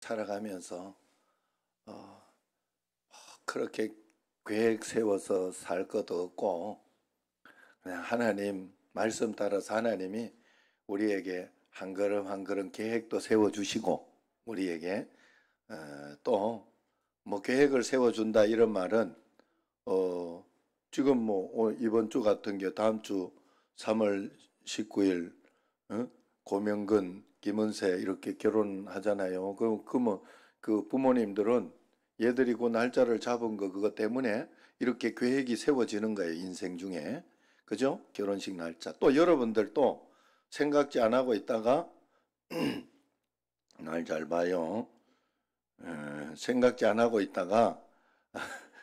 살아가면서 그렇게 계획 세워서 살 것도 없고 그냥 하나님 말씀 따라서 하나님이 우리에게 한 걸음 한 걸음 계획도 세워주시고 우리에게 또 뭐 계획을 세워준다 이런 말은 지금 뭐 이번 주 같은 게 다음 주 3월 19일 고명근 김은세 이렇게 결혼하잖아요. 그러면 그 부모님들은 얘들이 그 날짜를 잡은 거 그거 때문에 이렇게 계획이 세워지는 거예요. 인생 중에. 그죠? 결혼식 날짜. 또 여러분들도 생각지 안 하고 있다가 날 잘 봐요. 생각지 안 하고 있다가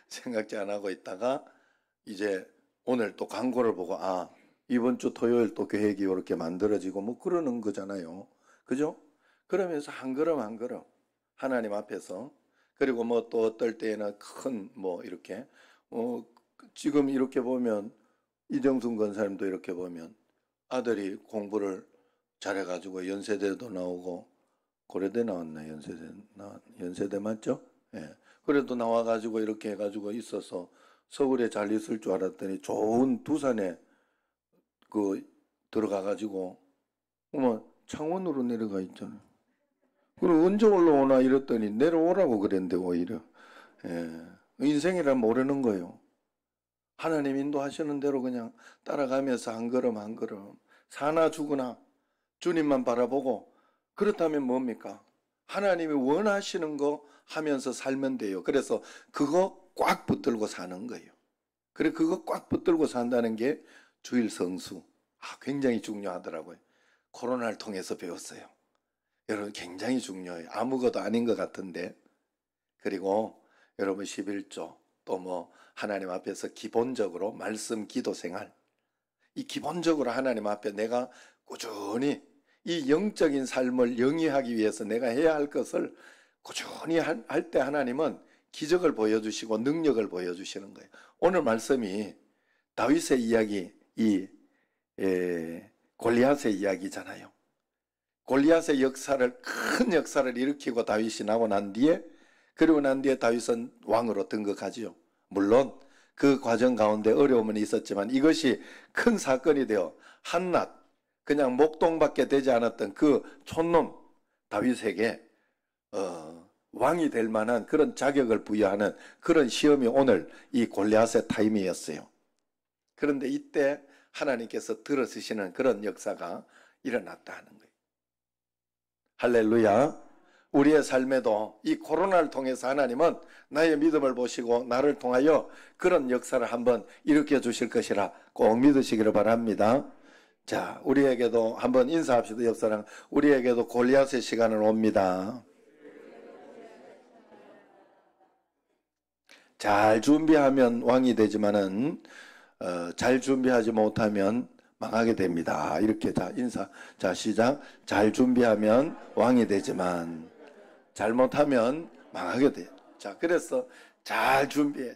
생각지 안 하고 있다가 이제 오늘 또 광고를 보고 이번 주 토요일 또 계획이 이렇게 만들어지고 뭐 그러는 거잖아요. 그죠? 그러면서 한 걸음 한 걸음 하나님 앞에서 그리고 뭐 또 어떨 때에는 큰 뭐 이렇게 지금 이렇게 보면 이정순 권사님도 이렇게 보면 아들이 공부를 잘해가지고 연세대도 나오고 고려대 나왔나 연세대 맞죠? 예. 그래도 나와가지고 이렇게 해가지고 있어서 서울에 잘 있을 줄 알았더니 좋은 두산에 들어가가지고 창원으로 내려가 있잖아요. 그럼 언제 올라오나 이랬더니 내려오라고 그랬는데 오히려 인생이란 모르는 거예요. 하나님 인도하시는 대로 그냥 따라가면서 한 걸음 한 걸음 사나 죽으나 주님만 바라보고 그렇다면 뭡니까? 하나님이 원하시는 거 하면서 살면 돼요. 그래서 그거 꽉 붙들고 사는 거예요. 그래 그거 꽉 붙들고 산다는 게 주일 성수 굉장히 중요하더라고요. 코로나를 통해서 배웠어요. 여러분 굉장히 중요해요. 아무것도 아닌 것 같은데 그리고 여러분 11조 또 뭐 하나님 앞에서 기본적으로 말씀 기도 생활 이 기본적으로 하나님 앞에 내가 꾸준히 이 영적인 삶을 영위하기 위해서 내가 해야 할 것을 꾸준히 할 때 하나님은 기적을 보여주시고 능력을 보여주시는 거예요. 오늘 말씀이 다윗의 이야기 골리앗의 이야기잖아요. 골리앗의 큰 역사를 일으키고 다윗이 나고 난 뒤에 그리고 난 뒤에 다윗은 왕으로 등극하지요. 물론 그 과정 가운데 어려움은 있었지만 이것이 큰 사건이 되어 한낱 그냥 목동밖에 되지 않았던 그 촌놈 다윗에게 왕이 될 만한 그런 자격을 부여하는 그런 시험이 오늘 이 골리앗의 타임이었어요. 그런데 이때 하나님께서 들어서시는 그런 역사가 일어났다 하는 거예요. 할렐루야. 우리의 삶에도 이 코로나를 통해서 하나님은 나의 믿음을 보시고 나를 통하여 그런 역사를 한번 일으켜 주실 것이라 꼭 믿으시기를 바랍니다. 자, 우리에게도 한번 인사합시다. 옆 사람, 우리에게도 골리앗의 시간은 옵니다. 잘 준비하면 왕이 되지만은 잘 준비하지 못하면 망하게 됩니다. 이렇게 자 시작. 잘 준비하면 왕이 되지만 잘못하면 망하게 돼요. 자, 그래서 잘 준비해.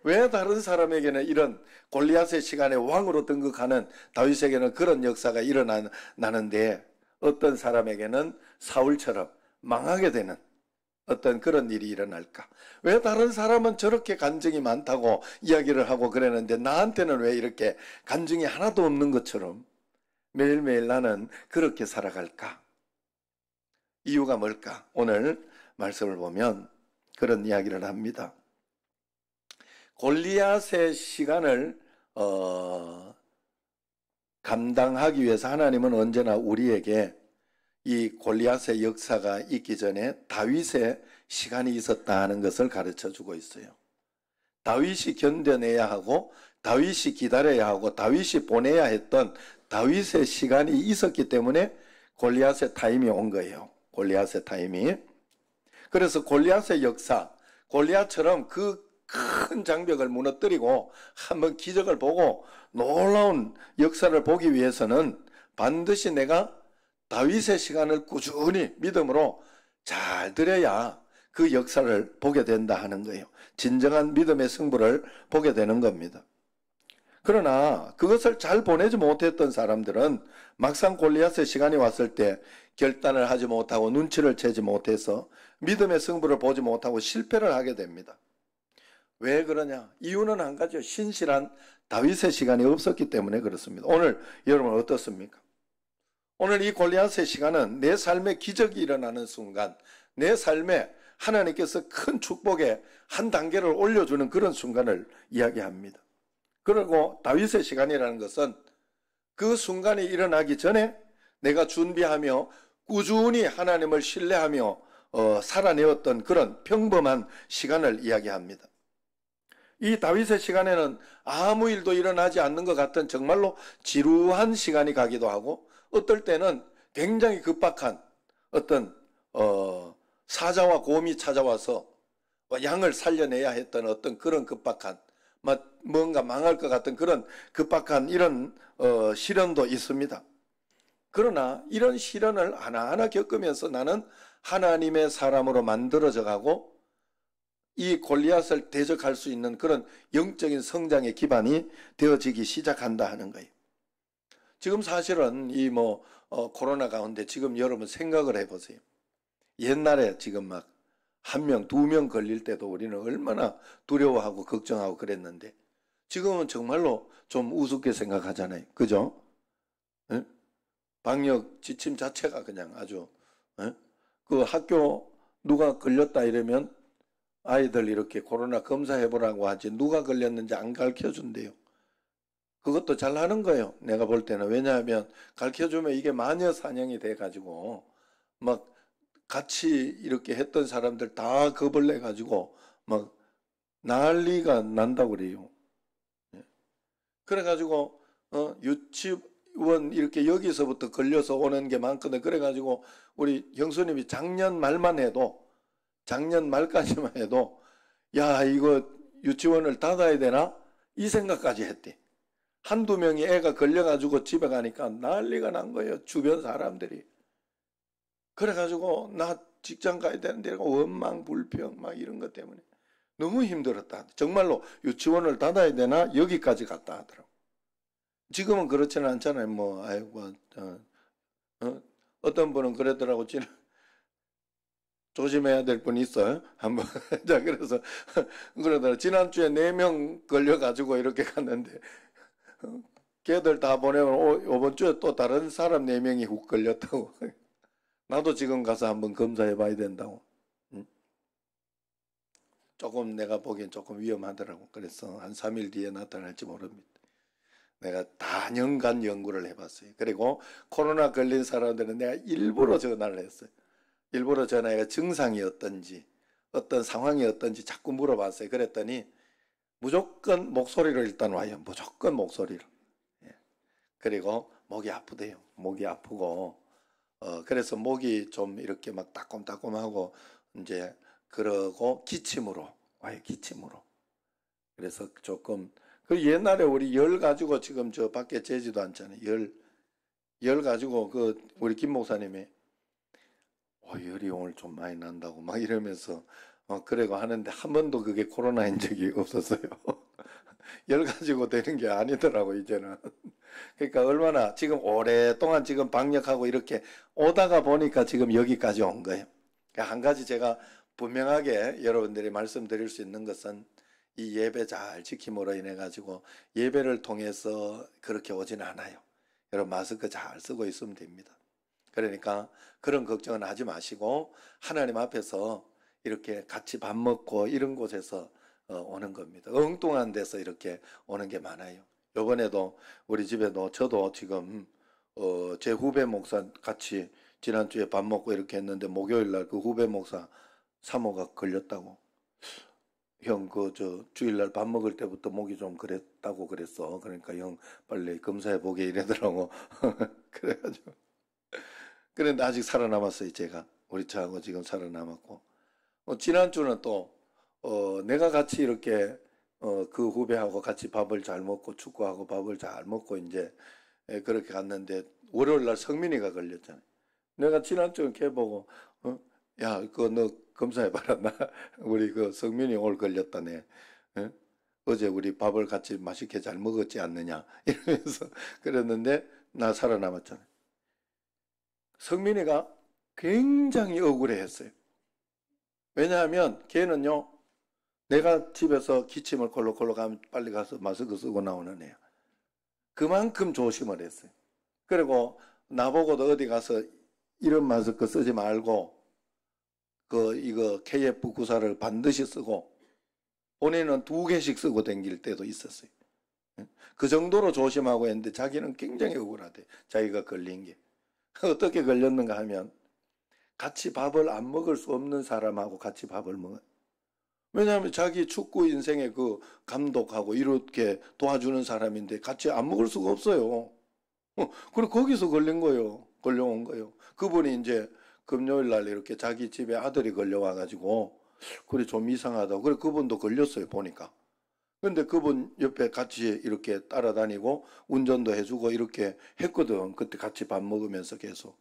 왜 다른 사람에게는 이런 골리앗의 시간에 왕으로 등극하는 다윗에게는 그런 역사가 일어나는데 어떤 사람에게는 사울처럼 망하게 되는 어떤 그런 일이 일어날까? 왜 다른 사람은 저렇게 간증이 많다고 이야기를 하고 그랬는데 나한테는 왜 이렇게 간증이 하나도 없는 것처럼 매일매일 나는 그렇게 살아갈까? 이유가 뭘까? 오늘 말씀을 보면 그런 이야기를 합니다. 골리앗의 시간을 감당하기 위해서 하나님은 언제나 우리에게 이 골리앗의 역사가 있기 전에 다윗의 시간이 있었다 하는 것을 가르쳐 주고 있어요. 다윗이 견뎌내야 하고 다윗이 기다려야 하고 다윗이 보내야 했던 다윗의 시간이 있었기 때문에 골리앗의 타임이 온 거예요. 골리앗의 타임이. 그래서 골리앗의 역사, 골리앗처럼 그 큰 장벽을 무너뜨리고 한번 기적을 보고 놀라운 역사를 보기 위해서는 반드시 내가 다윗의 시간을 꾸준히 믿음으로 잘 들여야 그 역사를 보게 된다 하는 거예요. 진정한 믿음의 승부를 보게 되는 겁니다. 그러나 그것을 잘 보내지 못했던 사람들은 막상 골리앗의 시간이 왔을 때 결단을 하지 못하고 눈치를 채지 못해서 믿음의 승부를 보지 못하고 실패를 하게 됩니다. 왜 그러냐? 이유는 한 가지요. 신실한 다윗의 시간이 없었기 때문에 그렇습니다. 오늘 여러분 어떻습니까? 오늘 이 골리앗의 시간은 내 삶에 기적이 일어나는 순간, 내 삶에 하나님께서 큰 축복의 한 단계를 올려주는 그런 순간을 이야기합니다. 그리고 다윗의 시간이라는 것은 그 순간이 일어나기 전에 내가 준비하며 꾸준히 하나님을 신뢰하며 살아내었던 그런 평범한 시간을 이야기합니다. 이 다윗의 시간에는 아무 일도 일어나지 않는 것 같은 정말로 지루한 시간이 가기도 하고, 어떨 때는 굉장히 급박한 어떤 사자와 곰이 찾아와서 양을 살려내야 했던 어떤 그런 급박한, 뭔가 망할 것 같은 그런 급박한 이런 시련도 있습니다. 그러나 이런 시련을 하나하나 겪으면서 나는 하나님의 사람으로 만들어져 가고 이 골리앗을 대적할 수 있는 그런 영적인 성장의 기반이 되어지기 시작한다 하는 거예요. 지금 사실은 이 코로나 가운데 지금 여러분 생각을 해보세요. 옛날에 지금 막 한 명, 두 명 걸릴 때도 우리는 얼마나 두려워하고 걱정하고 그랬는데 지금은 정말로 좀 우습게 생각하잖아요. 그죠? 에? 방역 지침 자체가 그냥 아주 그 학교 누가 걸렸다 이러면 아이들 이렇게 코로나 검사해보라고 하지 누가 걸렸는지 안 가르쳐준대요. 그것도 잘하는 거예요. 내가 볼 때는. 왜냐하면 가르쳐주면 이게 마녀 사냥이 돼가지고 막 같이 이렇게 했던 사람들 다 겁을 내가지고 막 난리가 난다고 그래요. 그래가지고 유치원 이렇게 여기서부터 걸려서 오는 게 많거든. 그래가지고 우리 형수님이 작년 말까지만 해도 야 이거 유치원을 닫아야 되나? 이 생각까지 했대. 한두 명이 애가 걸려가지고 집에 가니까 난리가 난 거예요. 주변 사람들이. 그래가지고 나 직장 가야 되는데 원망 불평 막 이런 것 때문에 너무 힘들었다. 정말로 유치원을 닫아야 되나 여기까지 갔다 하더라고. 지금은 그렇지는 않잖아요. 아이고 어떤 분은 그러더라고. 조심해야 될 분이 있어요. 한번 자 그래서 그러더라. 지난주에 4명 걸려가지고 이렇게 갔는데 걔들 다 보내면 이번 주에 또 다른 사람 4명이 훅 걸렸다고. 나도 지금 가서 한번 검사해 봐야 된다고. 조금 내가 보기엔 조금 위험하더라고. 그래서 한 3일 뒤에 나타날지 모릅니다. 내가 다년간 연구를 해봤어요. 그리고 코로나 걸린 사람들은 내가 일부러 전화를 했어요. 일부러 전화해서 증상이 어떤지 어떤 상황이 어떤지 자꾸 물어봤어요. 그랬더니 무조건 목소리로 일단 와요. 무조건 목소리로. 그리고 목이 아프대요. 목이 아프고 그래서 목이 좀 이렇게 막 따끔따끔하고 이제 그러고 기침으로 와요. 기침으로. 그래서 조금 그 옛날에 우리 열 가지고 지금 저 밖에 재지도 않잖아요. 열 가지고 그 우리 김 목사님이 열이 오늘 좀 많이 난다고 막 이러면서 그래고 하는데 한 번도 그게 코로나인 적이 없었어요. 열 가지고 되는 게 아니더라고 이제는. 그러니까 얼마나 지금 오랫동안 지금 방역하고 이렇게 오다가 보니까 지금 여기까지 온 거예요. 그러니까 한 가지 제가 분명하게 여러분들이 말씀드릴 수 있는 것은 이 예배 잘 지킴으로 인해 가지고 예배를 통해서 그렇게 오진 않아요. 여러분 마스크 잘 쓰고 있으면 됩니다. 그러니까 그런 걱정은 하지 마시고 하나님 앞에서 이렇게 같이 밥 먹고 이런 곳에서 오는 겁니다. 엉뚱한 데서 이렇게 오는 게 많아요. 요번에도 우리 집에도 저도 지금 제 후배 목사 같이 지난주에 밥 먹고 이렇게 했는데 목요일 날 그 후배 목사 사모가 걸렸다고. 형 주일날 밥 먹을 때부터 목이 좀 그랬다고 그랬어. 그러니까 형 빨리 검사해 보게 이러더라고. 그래가지고 그런데 아직 살아남았어요. 제가 우리 차하고 지금 살아남았고 지난주는 또 내가 같이 이렇게 그 후배하고 같이 밥을 잘 먹고 축구하고 밥을 잘 먹고 이제 그렇게 갔는데 월요일 날 성민이가 걸렸잖아요. 내가 지난주에 걔 보고 야 그거 너 검사해봐라. 나 우리 그 성민이 오늘 걸렸다네. 어제 우리 밥을 같이 맛있게 잘 먹었지 않느냐 이러면서 그랬는데 나 살아남았잖아요. 성민이가 굉장히 억울해했어요. 왜냐하면 걔는요, 내가 집에서 기침을 콜록콜록 하면 빨리 가서 마스크 쓰고 나오는 애야. 그만큼 조심을 했어요. 그리고 나보고도 어디 가서 이런 마스크 쓰지 말고 이거 KF94를 반드시 쓰고 본인은 2개씩 쓰고 다닐 때도 있었어요. 그 정도로 조심하고 했는데 자기는 굉장히 억울하대. 자기가 걸린 게. 어떻게 걸렸는가 하면 같이 밥을 안 먹을 수 없는 사람하고 같이 밥을 먹어요. 왜냐하면 자기 축구 인생의 그 감독하고 이렇게 도와주는 사람인데 같이 안 먹을 수가 없어요. 그리고 거기서 걸린 거예요. 걸려온 거예요. 그분이 이제 금요일 날 이렇게 자기 집에 아들이 걸려와가지고 그래 좀 이상하다고. 그래 그분도 걸렸어요 보니까. 근데 그분 옆에 같이 이렇게 따라다니고 운전도 해주고 이렇게 했거든. 그때 같이 밥 먹으면서 계속.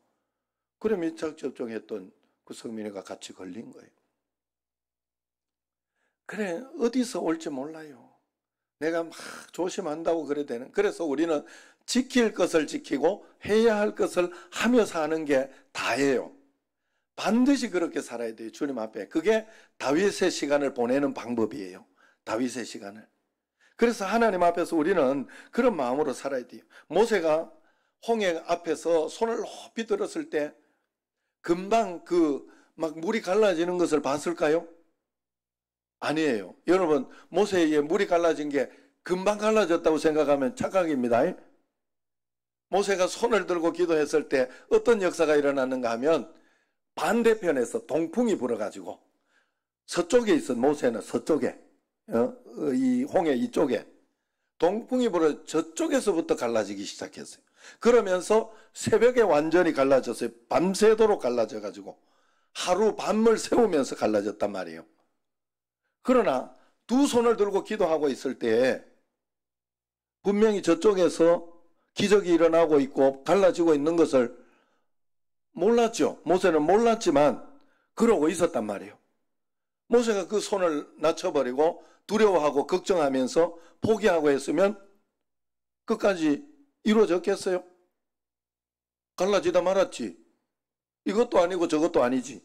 그래 밀착 접종했던 그 성민이가 같이 걸린 거예요. 그래 어디서 올지 몰라요. 내가 막 조심한다고 그래야 되는. 그래서 우리는 지킬 것을 지키고 해야 할 것을 하며 사는 게 다예요. 반드시 그렇게 살아야 돼요. 주님 앞에. 그게 다윗의 시간을 보내는 방법이에요. 다윗의 시간을. 그래서 하나님 앞에서 우리는 그런 마음으로 살아야 돼요. 모세가 홍해 앞에서 손을 높이 들었을 때 금방 막 물이 갈라지는 것을 봤을까요? 아니에요. 여러분, 모세에게 물이 갈라진 게 금방 갈라졌다고 생각하면 착각입니다. 모세가 손을 들고 기도했을 때 어떤 역사가 일어났는가 하면 반대편에서 동풍이 불어가지고 서쪽에 있어. 모세는 서쪽에, 이 홍해 이쪽에 동풍이 불어 저쪽에서부터 갈라지기 시작했어요. 그러면서 새벽에 완전히 갈라졌어요. 밤새도록 갈라져가지고 하루 밤을 새우면서 갈라졌단 말이에요. 그러나 두 손을 들고 기도하고 있을 때 분명히 저쪽에서 기적이 일어나고 있고 갈라지고 있는 것을 몰랐죠. 모세는 몰랐지만 그러고 있었단 말이에요. 모세가 그 손을 낮춰버리고 두려워하고 걱정하면서 포기하고 했으면 끝까지 이루어졌겠어요? 갈라지다 말았지. 이것도 아니고 저것도 아니지.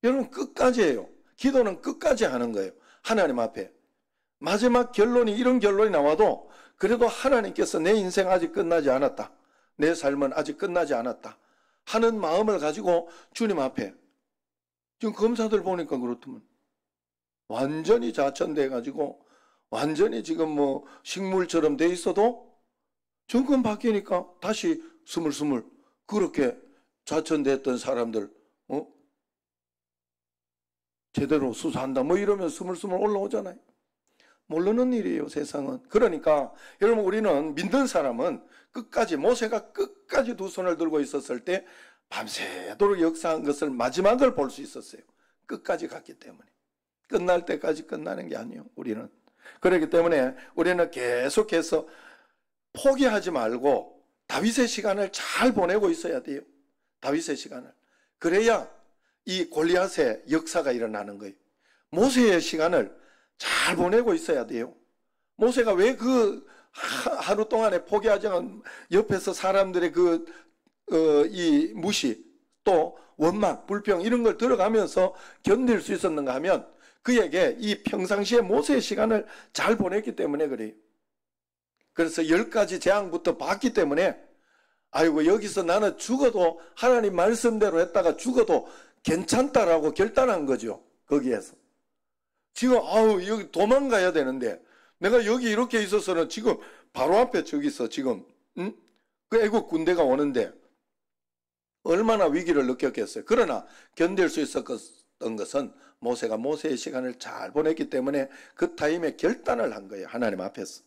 여러분 끝까지 해요. 기도는 끝까지 하는 거예요. 하나님 앞에. 마지막 결론이 이런 결론이 나와도 그래도 하나님께서 내 인생 아직 끝나지 않았다. 내 삶은 아직 끝나지 않았다. 하는 마음을 가지고 주님 앞에. 지금 검사들 보니까 그렇더만. 완전히 자천돼 가지고 완전히 지금 뭐 식물처럼 돼 있어도 정권 바뀌니까 다시 스물스물 그렇게 좌천됐던 사람들 제대로 수사한다 뭐 이러면 스물스물 올라오잖아요. 모르는 일이에요, 세상은. 그러니까 여러분 우리는 믿는 사람은 끝까지 모세가 끝까지 두 손을 들고 있었을 때 밤새도록 역사한 것을 마지막을 볼 수 있었어요. 끝까지 갔기 때문에. 끝날 때까지 끝나는 게 아니에요, 우리는. 그렇기 때문에 우리는 계속해서 포기하지 말고 다윗의 시간을 잘 보내고 있어야 돼요. 다윗의 시간을. 그래야 이 골리앗의 역사가 일어나는 거예요. 모세의 시간을 잘 보내고 있어야 돼요. 모세가 왜 하루 동안에 포기하지 않은 옆에서 사람들의 이 무시 또 원망, 불평 이런 걸 들어가면서 견딜 수 있었는가 하면 그에게 이 평상시에 모세의 시간을 잘 보냈기 때문에 그래요. 그래서 10가지 재앙부터 봤기 때문에 아이고 여기서 나는 죽어도 하나님 말씀대로 했다가 죽어도 괜찮다라고 결단한 거죠. 거기에서. 지금 여기 도망가야 되는데 내가 여기 이렇게 있어서는 지금 바로 앞에 저기서 지금 그 애국 군대가 오는데 얼마나 위기를 느꼈겠어요. 그러나 견딜 수 있었던 것은 모세가 모세의 시간을 잘 보냈기 때문에 그 타임에 결단을 한 거예요. 하나님 앞에서.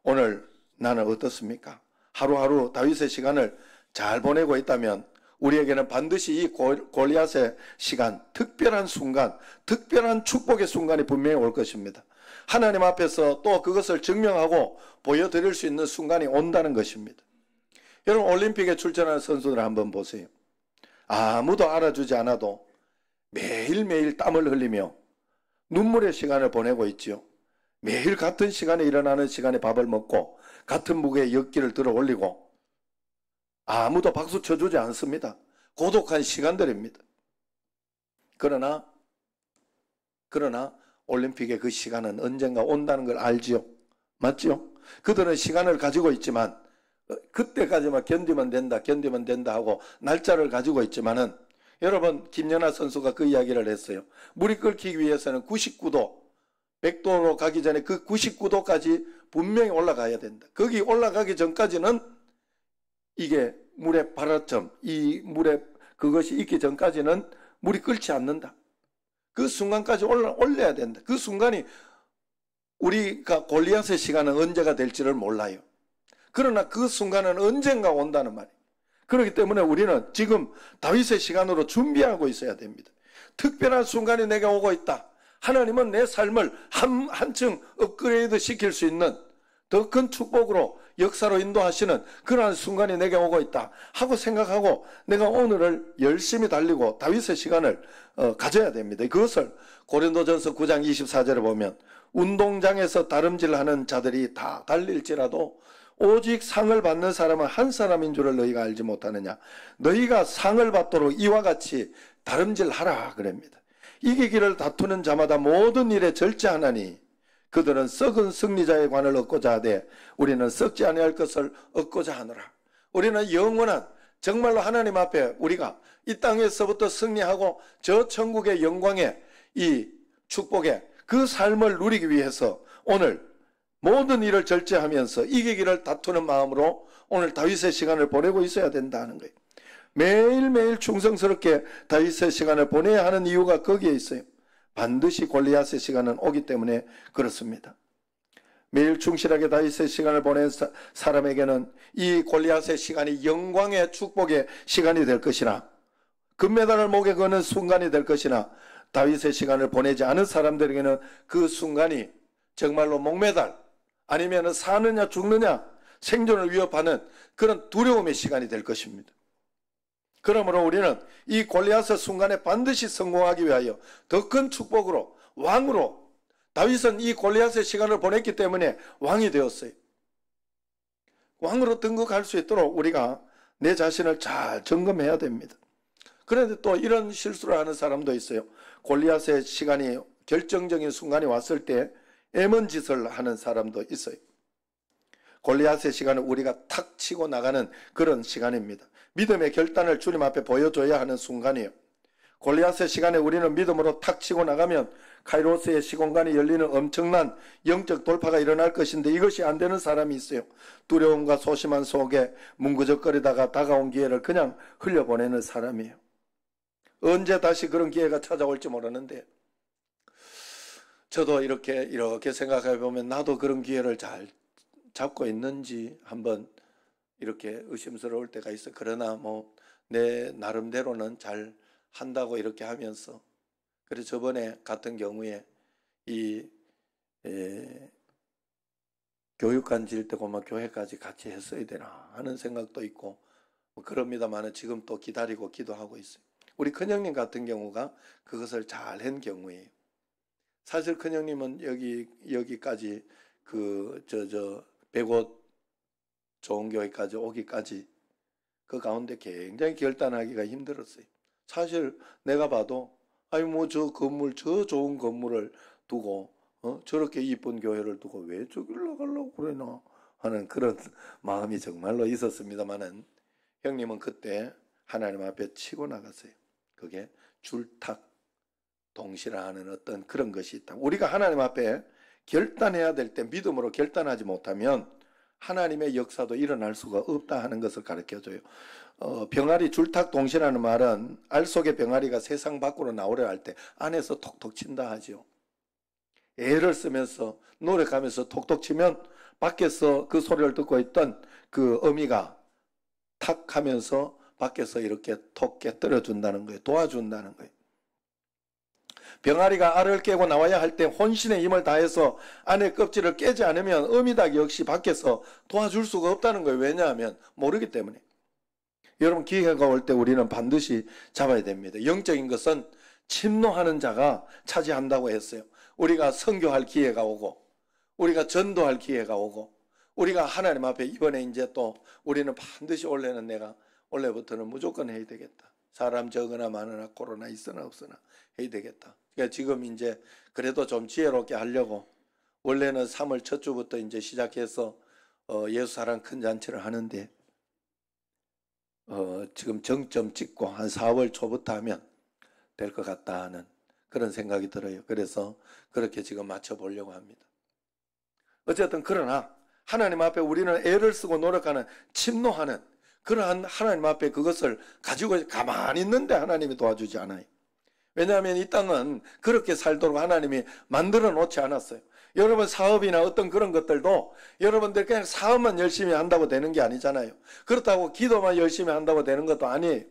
오늘 나는 어떻습니까? 하루하루 다윗의 시간을 잘 보내고 있다면 우리에게는 반드시 이 골리앗의 시간, 특별한 순간, 특별한 축복의 순간이 분명히 올 것입니다. 하나님 앞에서 또 그것을 증명하고 보여드릴 수 있는 순간이 온다는 것입니다. 여러분 올림픽에 출전하는 선수들 한번 보세요. 아무도 알아주지 않아도 매일매일 땀을 흘리며 눈물의 시간을 보내고 있죠. 매일 같은 시간에 일어나는 시간에 밥을 먹고 같은 무게의 역기를 들어 올리고 아무도 박수 쳐주지 않습니다. 고독한 시간들입니다. 그러나 올림픽의 그 시간은 언젠가 온다는 걸 알지요. 맞죠? 그들은 시간을 가지고 있지만 그때까지만 견디면 된다 하고 날짜를 가지고 있지만은 여러분, 김연아 선수가 그 이야기를 했어요. 물이 끓기 위해서는 99도, 100도로 가기 전에 그 99도까지 분명히 올라가야 된다. 거기 올라가기 전까지는 이게 물의 발화점, 이 물에 그것이 있기 전까지는 물이 끓지 않는다. 그 순간까지 올려야 된다. 그 순간이 우리가 골리앗의 시간은 언제가 될지를 몰라요. 그러나 그 순간은 언젠가 온다는 말이에요. 그렇기 때문에 우리는 지금 다윗의 시간으로 준비하고 있어야 됩니다. 특별한 순간이 내게 오고 있다. 하나님은 내 삶을 한층 업그레이드 시킬 수 있는 더 큰 축복으로 역사로 인도하시는 그러한 순간이 내게 오고 있다 하고 생각하고 내가 오늘을 열심히 달리고 다윗의 시간을 가져야 됩니다. 그것을 고린도전서 9장 24절에 보면 운동장에서 다름질하는 자들이 다 달릴지라도 오직 상을 받는 사람은 한 사람인 줄을 너희가 알지 못하느냐. 너희가 상을 받도록 이와 같이 다름질하라 그럽니다. 이기기를 다투는 자마다 모든 일에 절제하나니 그들은 썩은 승리자의 관을 얻고자 하되 우리는 썩지 아니할 것을 얻고자 하노라. 우리는 영원한 정말로 하나님 앞에 우리가 이 땅에서부터 승리하고 저 천국의 영광의 이 축복의 그 삶을 누리기 위해서 오늘 모든 일을 절제하면서 이기기를 다투는 마음으로 오늘 다윗의 시간을 보내고 있어야 된다는 거예요. 매일매일 충성스럽게 다윗의 시간을 보내야 하는 이유가 거기에 있어요. 반드시 골리앗의 시간은 오기 때문에 그렇습니다. 매일 충실하게 다윗의 시간을 보낸 사람에게는 이 골리앗의 시간이 영광의 축복의 시간이 될 것이나 금메달을 목에 거는 순간이 될 것이나 다윗의 시간을 보내지 않은 사람들에게는 그 순간이 정말로 목메달 아니면 사느냐 죽느냐 생존을 위협하는 그런 두려움의 시간이 될 것입니다. 그러므로 우리는 이 골리앗의 순간에 반드시 성공하기 위하여 더 큰 축복으로 왕으로 다윗은 이 골리앗의 시간을 보냈기 때문에 왕이 되었어요. 왕으로 등극할 수 있도록 우리가 내 자신을 잘 점검해야 됩니다. 그런데 또 이런 실수를 하는 사람도 있어요. 골리앗의 시간이 결정적인 순간이 왔을 때 애먼 짓을 하는 사람도 있어요. 골리앗의 시간은 우리가 탁 치고 나가는 그런 시간입니다. 믿음의 결단을 주님 앞에 보여줘야 하는 순간이에요. 골리앗의 시간에 우리는 믿음으로 탁 치고 나가면 카이로스의 시공간이 열리는 엄청난 영적 돌파가 일어날 것인데 이것이 안 되는 사람이 있어요. 두려움과 소심한 속에 뭉구적거리다가 다가온 기회를 그냥 흘려보내는 사람이에요. 언제 다시 그런 기회가 찾아올지 모르는데 저도 이렇게 생각해 보면 나도 그런 기회를 잘 잡고 있는지 한번 이렇게 의심스러울 때가 있어. 그러나 뭐 내 나름대로는 잘 한다고 이렇게 하면서 그래서 저번에 같은 경우에 이 교육관 지을 때고 막 교회까지 같이 했어야 되나 하는 생각도 있고 뭐 그럽니다만 지금 또 기다리고 기도하고 있어요. 우리 큰형님 같은 경우가 그것을 잘 한 경우예요. 사실 큰형님은 여기까지 그 백옷 좋은 교회까지 오기까지 그 가운데 굉장히 결단하기가 힘들었어요. 사실 내가 봐도 아니 뭐 저 건물 저 좋은 건물을 두고 저렇게 이쁜 교회를 두고 왜 저기로 나가려고 그러나 하는 그런 마음이 정말로 있었습니다만은 형님은 그때 하나님 앞에 치고 나갔어요. 그게 줄탁 동시라는 어떤 그런 것이 있다. 우리가 하나님 앞에 결단해야 될 때 믿음으로 결단하지 못하면 하나님의 역사도 일어날 수가 없다 하는 것을 가르쳐줘요. 병아리 줄탁 동시라는 말은 알 속의 병아리가 세상 밖으로 나오려 할 때 안에서 톡톡 친다 하죠. 애를 쓰면서 노력하면서 톡톡 치면 밖에서 그 소리를 듣고 있던 그 어미가 탁 하면서 밖에서 이렇게 톡 깨뜨려 준다는 거예요. 도와준다는 거예요. 병아리가 알을 깨고 나와야 할 때 혼신의 힘을 다해서 안에 껍질을 깨지 않으면 어미닭 역시 밖에서 도와줄 수가 없다는 거예요. 왜냐하면 모르기 때문에. 여러분 기회가 올 때 우리는 반드시 잡아야 됩니다. 영적인 것은 침노하는 자가 차지한다고 했어요. 우리가 선교할 기회가 오고 우리가 전도할 기회가 오고 우리가 하나님 앞에 이번에 이제 또 우리는 반드시 올해는 내가 올해부터는 무조건 해야 되겠다. 사람 적으나 많으나 코로나 있으나 없으나 해야 되겠다. 그러니까 지금 이제 그래도 좀 지혜롭게 하려고 원래는 3월 첫 주부터 이제 시작해서 예수 사랑 큰 잔치를 하는데 지금 정점 찍고 한 4월 초부터 하면 될 것 같다 하는 그런 생각이 들어요. 그래서 그렇게 지금 맞춰보려고 합니다. 어쨌든 그러나 하나님 앞에 우리는 애를 쓰고 노력하는 침노하는 그러한 하나님 앞에 그것을 가지고 가만히 있는데 하나님이 도와주지 않아요. 왜냐하면 이 땅은 그렇게 살도록 하나님이 만들어 놓지 않았어요. 여러분 사업이나 어떤 그런 것들도 여러분들 그냥 사업만 열심히 한다고 되는 게 아니잖아요. 그렇다고 기도만 열심히 한다고 되는 것도 아니에요.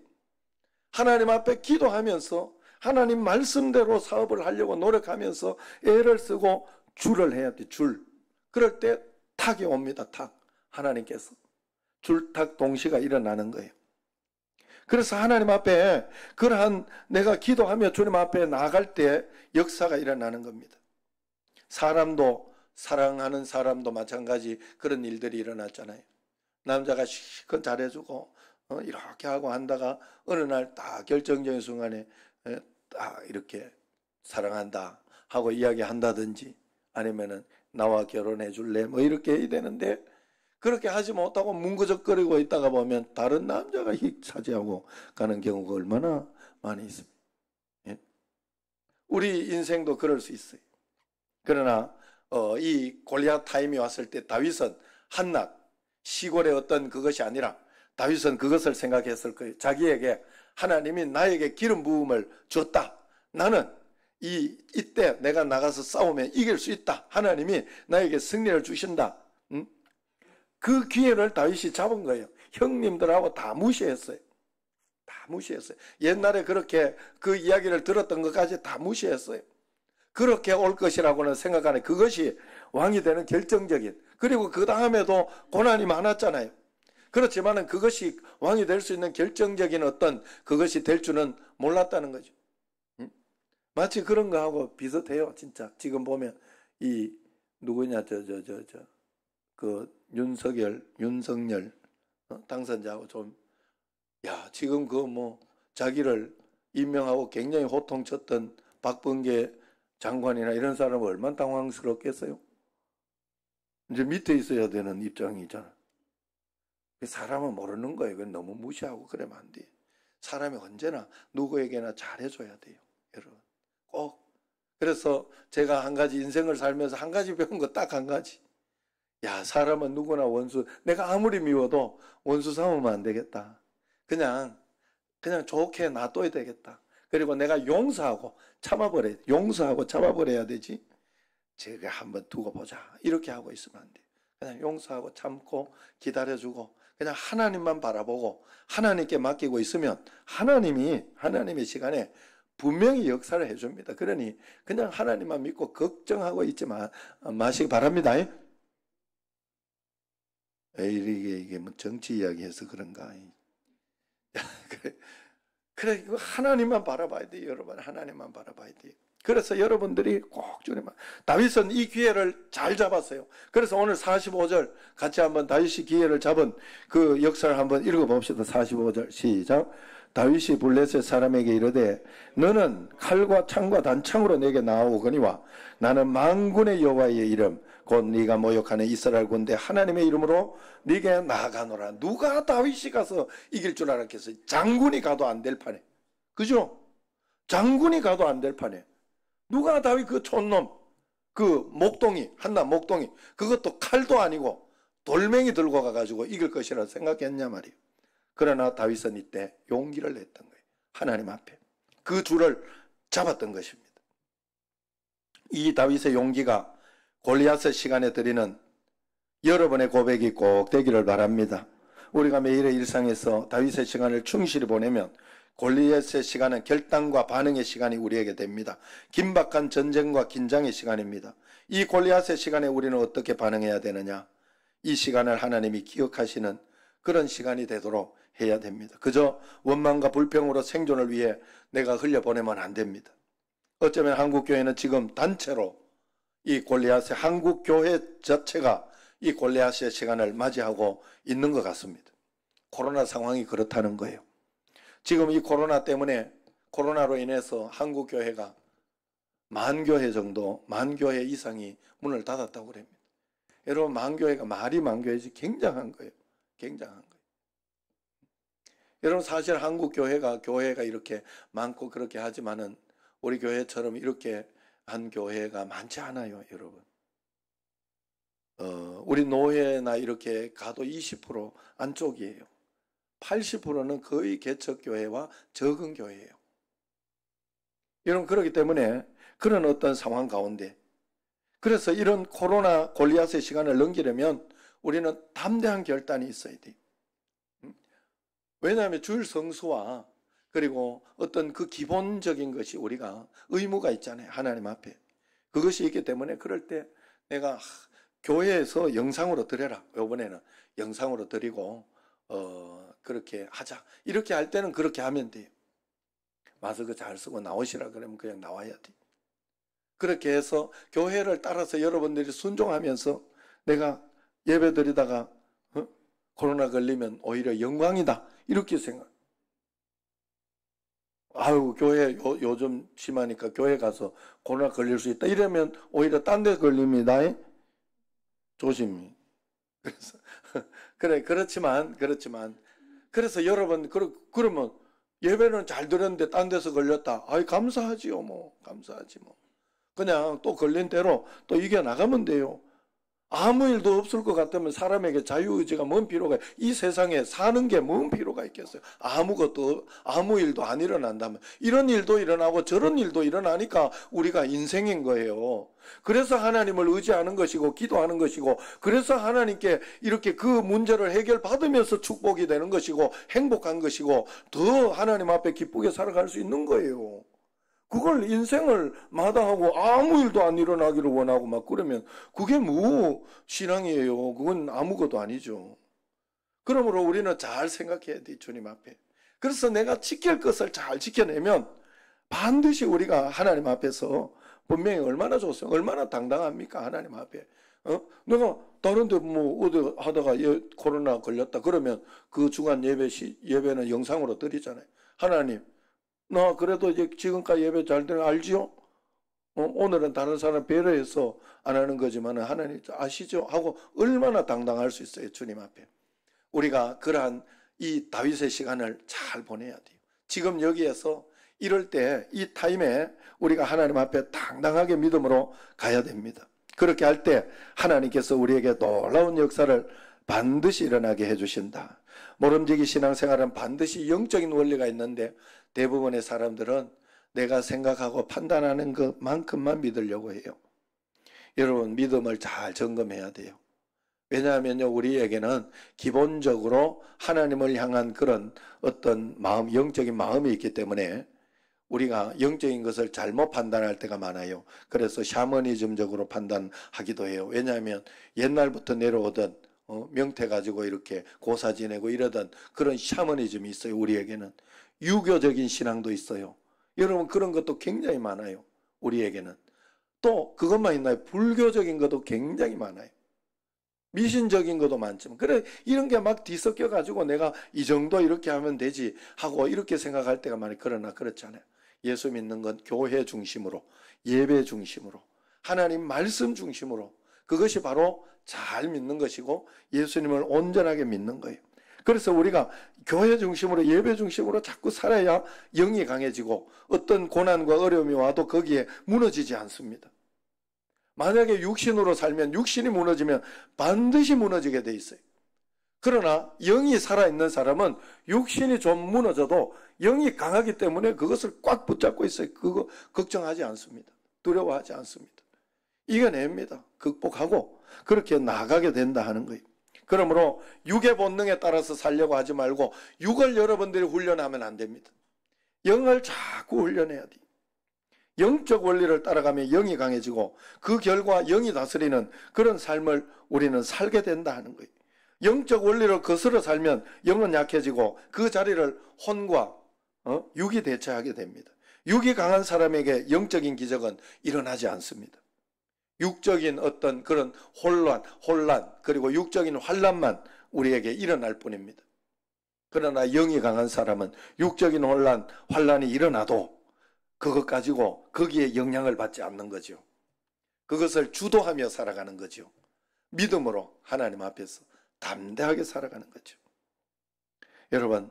하나님 앞에 기도하면서 하나님 말씀대로 사업을 하려고 노력하면서 애를 쓰고 줄을 해야 돼. 줄. 그럴 때 탁이 옵니다. 탁. 하나님께서. 줄탁 동시가 일어나는 거예요. 그래서 하나님 앞에 그러한 내가 기도하며 주님 앞에 나아갈 때 역사가 일어나는 겁니다. 사람도 사랑하는 사람도 마찬가지 그런 일들이 일어났잖아요. 남자가 실컷 잘해주고 이렇게 하고 한다가 어느 날 딱 결정적인 순간에 딱 이렇게 사랑한다 하고 이야기한다든지 아니면은 나와 결혼해 줄래 뭐 이렇게 해야 되는데 그렇게 하지 못하고 뭉그적거리고 있다가 보면 다른 남자가 휙 차지하고 가는 경우가 얼마나 많이 있습니다. 예? 우리 인생도 그럴 수 있어요. 그러나 이 골리앗 타임이 왔을 때 다윗은 한낱 시골의 어떤 그것이 아니라 다윗은 그것을 생각했을 거예요. 자기에게 하나님이 나에게 기름 부음을 줬다. 나는 이때 내가 나가서 싸우면 이길 수 있다. 하나님이 나에게 승리를 주신다. 그 기회를 다윗이 잡은 거예요. 형님들하고 다 무시했어요. 다 무시했어요. 옛날에 그렇게 그 이야기를 들었던 것까지 다 무시했어요. 그렇게 올 것이라고는 생각하는 그것이 왕이 되는 결정적인 그리고 그 다음에도 고난이 많았잖아요. 그렇지만은 그것이 왕이 될 수 있는 결정적인 어떤 그것이 될 줄은 몰랐다는 거죠. 마치 그런 거하고 비슷해요. 진짜 지금 보면 이 누구냐 그 윤석열 당선자하고 좀 지금 그 뭐 자기를 임명하고 굉장히 호통쳤던 박범계 장관이나 이런 사람은 얼마나 당황스럽겠어요. 이제 밑에 있어야 되는 입장이잖아. 사람은 모르는 거예요. 그건 너무 무시하고 그러면 안 돼요. 사람이 언제나 누구에게나 잘해줘야 돼요. 여러분 꼭. 그래서 제가 한 가지 인생을 살면서 한 가지 배운 거 딱 한 가지. 사람은 누구나 원수. 내가 아무리 미워도 원수 삼으면 안 되겠다. 그냥 좋게 놔둬야 되겠다. 그리고 내가 용서하고 참아버려야 되지. 제가 한번 두고 보자. 이렇게 하고 있으면 안 돼. 그냥 용서하고 참고 기다려주고 그냥 하나님만 바라보고 하나님께 맡기고 있으면 하나님의 시간에 분명히 역사를 해줍니다. 그러니 그냥 하나님만 믿고 걱정하고 있지 마시기 바랍니다. 이게 뭐 정치 이야기해서 그런가. 그래 하나님만 바라봐야 돼요. 여러분 하나님만 바라봐야 돼요. 그래서 여러분들이 꼭 주님만. 다윗은 이 기회를 잘 잡았어요. 그래서 오늘 45절 같이 한번 다윗이 기회를 잡은 그 역사를 한번 읽어봅시다. 45절 시작. 다윗이 블레셋 사람에게 이르되 너는 칼과 창과 단창으로 내게 나아오거니와 나는 만군의 여호와의 이름 곧 네가 모욕하는 이스라엘 군대 하나님의 이름으로 네게 나아가노라. 누가 다윗이 가서 이길 줄 알았겠어요. 장군이 가도 안 될 판에. 그죠? 장군이 가도 안 될 판에. 누가 다윗 그 촌놈 그 목동이 한낱 목동이 그것도 칼도 아니고 돌멩이 들고 가가지고 이길 것이라 생각했냐 말이에요. 그러나 다윗은 이때 용기를 냈던 거예요. 하나님 앞에 그 줄을 잡았던 것입니다. 이 다윗의 용기가 골리앗의 시간에 드리는 여러분의 고백이 꼭 되기를 바랍니다. 우리가 매일의 일상에서 다윗의 시간을 충실히 보내면 골리앗의 시간은 결단과 반응의 시간이 우리에게 됩니다. 긴박한 전쟁과 긴장의 시간입니다. 이 골리앗의 시간에 우리는 어떻게 반응해야 되느냐? 이 시간을 하나님이 기억하시는 그런 시간이 되도록 해야 됩니다. 그저 원망과 불평으로 생존을 위해 내가 흘려보내면 안 됩니다. 어쩌면 한국교회는 지금 단체로 이 골리앗의 한국교회 자체가 이 골리앗의 시간을 맞이하고 있는 것 같습니다. 코로나 상황이 그렇다는 거예요. 지금 이 코로나 때문에 코로나로 인해서 한국 교회가 10,000교회 정도, 10,000교회 이상이 문을 닫았다고 그럽니다. 여러분, 10,000교회가 말이 10,000교회지 굉장한 거예요. 굉장한 거예요. 여러분, 사실 한국 교회가 이렇게 많고 그렇게 하지만은 우리 교회처럼 이렇게 한 교회가 많지 않아요, 여러분. 우리 노회나 이렇게 가도 20% 안쪽이에요. 80%는 거의 개척교회와 적은 교회예요. 여러분, 그렇기 때문에 그런 어떤 상황 가운데, 그래서 이런 코로나 골리앗의 시간을 넘기려면 우리는 담대한 결단이 있어야 돼요. 왜냐하면 주일 성수와 그리고 어떤 그 기본적인 것이 우리가 의무가 있잖아요. 하나님 앞에. 그것이 있기 때문에 그럴 때 내가 교회에서 영상으로 드려라. 이번에는 영상으로 드리고 그렇게 하자. 이렇게 할 때는 그렇게 하면 돼요. 마스크 잘 쓰고 나오시라 그러면 그냥 나와야 돼요. 그렇게 해서 교회를 따라서 여러분들이 순종하면서 내가 예배 드리다가 코로나 걸리면 오히려 영광이다. 이렇게 생각. 아유, 교회 요즘 심하니까 교회 가서 코로나 걸릴 수 있다. 이러면 오히려 딴 데 걸립니다. 조심히. 그래서 그래, 그렇지만 그래서 여러분 그러면 예배는 잘 드렸는데 딴 데서 걸렸다. 아이, 감사하지요. 뭐 감사하지 뭐. 그냥 또 걸린 대로 또 이겨 나가면 돼요. 아무 일도 없을 것 같으면 사람에게 자유의지가 뭔 필요가, 이 세상에 사는 게 뭔 필요가 있겠어요. 아무 일도 안 일어난다면. 이런 일도 일어나고 저런 일도 일어나니까 우리가 인생인 거예요. 그래서 하나님을 의지하는 것이고 기도하는 것이고, 그래서 하나님께 이렇게 그 문제를 해결받으면서 축복이 되는 것이고 행복한 것이고 더 하나님 앞에 기쁘게 살아갈 수 있는 거예요. 그걸 인생을 마다하고 아무 일도 안 일어나기를 원하고 막 그러면 그게 뭐 신앙이에요. 그건 아무것도 아니죠. 그러므로 우리는 잘 생각해야 돼, 주님 앞에. 그래서 내가 지킬 것을 잘 지켜내면 반드시 우리가 하나님 앞에서 분명히 얼마나 좋습니까? 얼마나 당당합니까? 하나님 앞에. 내가 다른데 뭐 어디 하다가 코로나 걸렸다 그러면 그 주간 예배는 영상으로 드리잖아요. 하나님, 나 그래도 이제 지금까지 예배 잘 되는 거 알지요? 오늘은 다른 사람 배려해서 안 하는 거지만 하나님 아시죠? 하고 얼마나 당당할 수 있어요, 주님 앞에. 우리가 그러한 이 다윗의 시간을 잘 보내야 돼요. 지금 여기에서 이럴 때 이 타임에 우리가 하나님 앞에 당당하게 믿음으로 가야 됩니다. 그렇게 할 때 하나님께서 우리에게 놀라운 역사를 반드시 일어나게 해주신다. 모름지기 신앙생활은 반드시 영적인 원리가 있는데 대부분의 사람들은 내가 생각하고 판단하는 것만큼만 믿으려고 해요. 여러분, 믿음을 잘 점검해야 돼요. 왜냐하면요, 우리에게는 기본적으로 하나님을 향한 그런 어떤 마음, 영적인 마음이 있기 때문에 우리가 영적인 것을 잘못 판단할 때가 많아요. 그래서 샤머니즘적으로 판단하기도 해요. 왜냐하면 옛날부터 내려오던 명태 가지고 이렇게 고사 지내고 이러던 그런 샤머니즘이 있어요. 우리에게는 유교적인 신앙도 있어요. 여러분, 그런 것도 굉장히 많아요. 우리에게는. 또 그것만 있나요? 불교적인 것도 굉장히 많아요. 미신적인 것도 많지만, 그래, 이런 게 막 뒤섞여 가지고 내가 이 정도 이렇게 하면 되지 하고 이렇게 생각할 때가 많아요. 그러나 그렇지 않아요. 예수 믿는 건 교회 중심으로, 예배 중심으로, 하나님 말씀 중심으로, 그것이 바로 잘 믿는 것이고 예수님을 온전하게 믿는 거예요. 그래서 우리가 교회 중심으로, 예배 중심으로 자꾸 살아야 영이 강해지고 어떤 고난과 어려움이 와도 거기에 무너지지 않습니다. 만약에 육신으로 살면, 육신이 무너지면 반드시 무너지게 돼 있어요. 그러나 영이 살아있는 사람은 육신이 좀 무너져도 영이 강하기 때문에 그것을 꽉 붙잡고 있어요. 그거 걱정하지 않습니다. 두려워하지 않습니다. 이겨냅니다. 극복하고 그렇게 나가게 된다 하는 거예요. 그러므로 육의 본능에 따라서 살려고 하지 말고 육을 여러분들이 훈련하면 안 됩니다. 영을 자꾸 훈련해야 돼요. 영적 원리를 따라가면 영이 강해지고 그 결과 영이 다스리는 그런 삶을 우리는 살게 된다 하는 거예요. 영적 원리를 거스러 살면 영은 약해지고 그 자리를 혼과 육이 대체하게 됩니다. 육이 강한 사람에게 영적인 기적은 일어나지 않습니다. 육적인 어떤 그런 혼란 그리고 육적인 환란만 우리에게 일어날 뿐입니다. 그러나 영이 강한 사람은 육적인 환란이 일어나도 그것 가지고 거기에 영향을 받지 않는 거죠. 그것을 주도하며 살아가는 거죠. 믿음으로 하나님 앞에서 담대하게 살아가는 거죠. 여러분,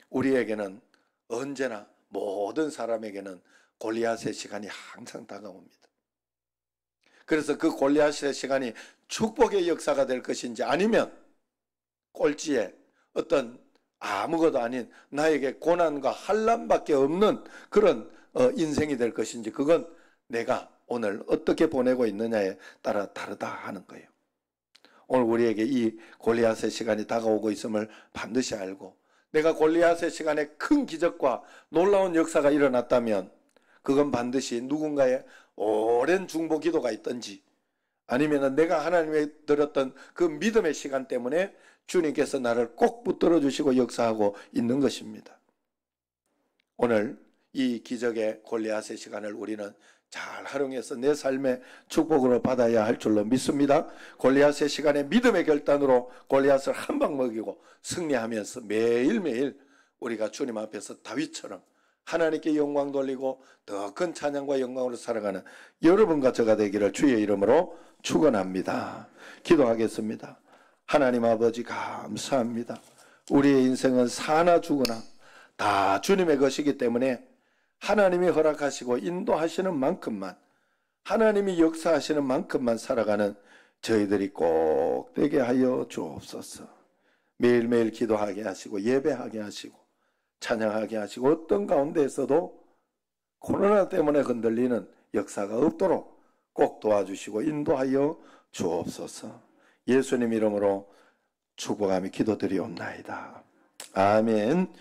우리에게는 언제나 모든 사람에게는 골리앗의 시간이 항상 다가옵니다. 그래서 그 골리앗의 시간이 축복의 역사가 될 것인지 아니면 꼴찌에 어떤 아무것도 아닌 나에게 고난과 환난밖에 없는 그런 인생이 될 것인지 그건 내가 오늘 어떻게 보내고 있느냐에 따라 다르다 하는 거예요. 오늘 우리에게 이 골리앗의 시간이 다가오고 있음을 반드시 알고 내가 골리앗의 시간에 큰 기적과 놀라운 역사가 일어났다면 그건 반드시 누군가의 오랜 중보 기도가 있든지 아니면 내가 하나님에 들었던 그 믿음의 시간 때문에 주님께서 나를 꼭 붙들어 주시고 역사하고 있는 것입니다. 오늘 이 기적의 골리앗의 시간을 우리는 잘 활용해서 내 삶의 축복으로 받아야 할 줄로 믿습니다. 골리앗의 시간에 믿음의 결단으로 골리앗을 한 방 먹이고 승리하면서 매일매일 우리가 주님 앞에서 다윗처럼 하나님께 영광 돌리고 더 큰 찬양과 영광으로 살아가는 여러분과 저가 되기를 주의 이름으로 축원합니다. 기도하겠습니다. 하나님 아버지 감사합니다. 우리의 인생은 사나 죽으나 다 주님의 것이기 때문에 하나님이 허락하시고 인도하시는 만큼만 하나님이 역사하시는 만큼만 살아가는 저희들이 꼭 되게 하여 주옵소서. 매일매일 기도하게 하시고 예배하게 하시고 찬양하게 하시고 어떤 가운데에서도 코로나 때문에 흔들리는 역사가 없도록 꼭 도와주시고 인도하여 주옵소서. 예수님 이름으로 축복하며 기도드리옵나이다. 아멘.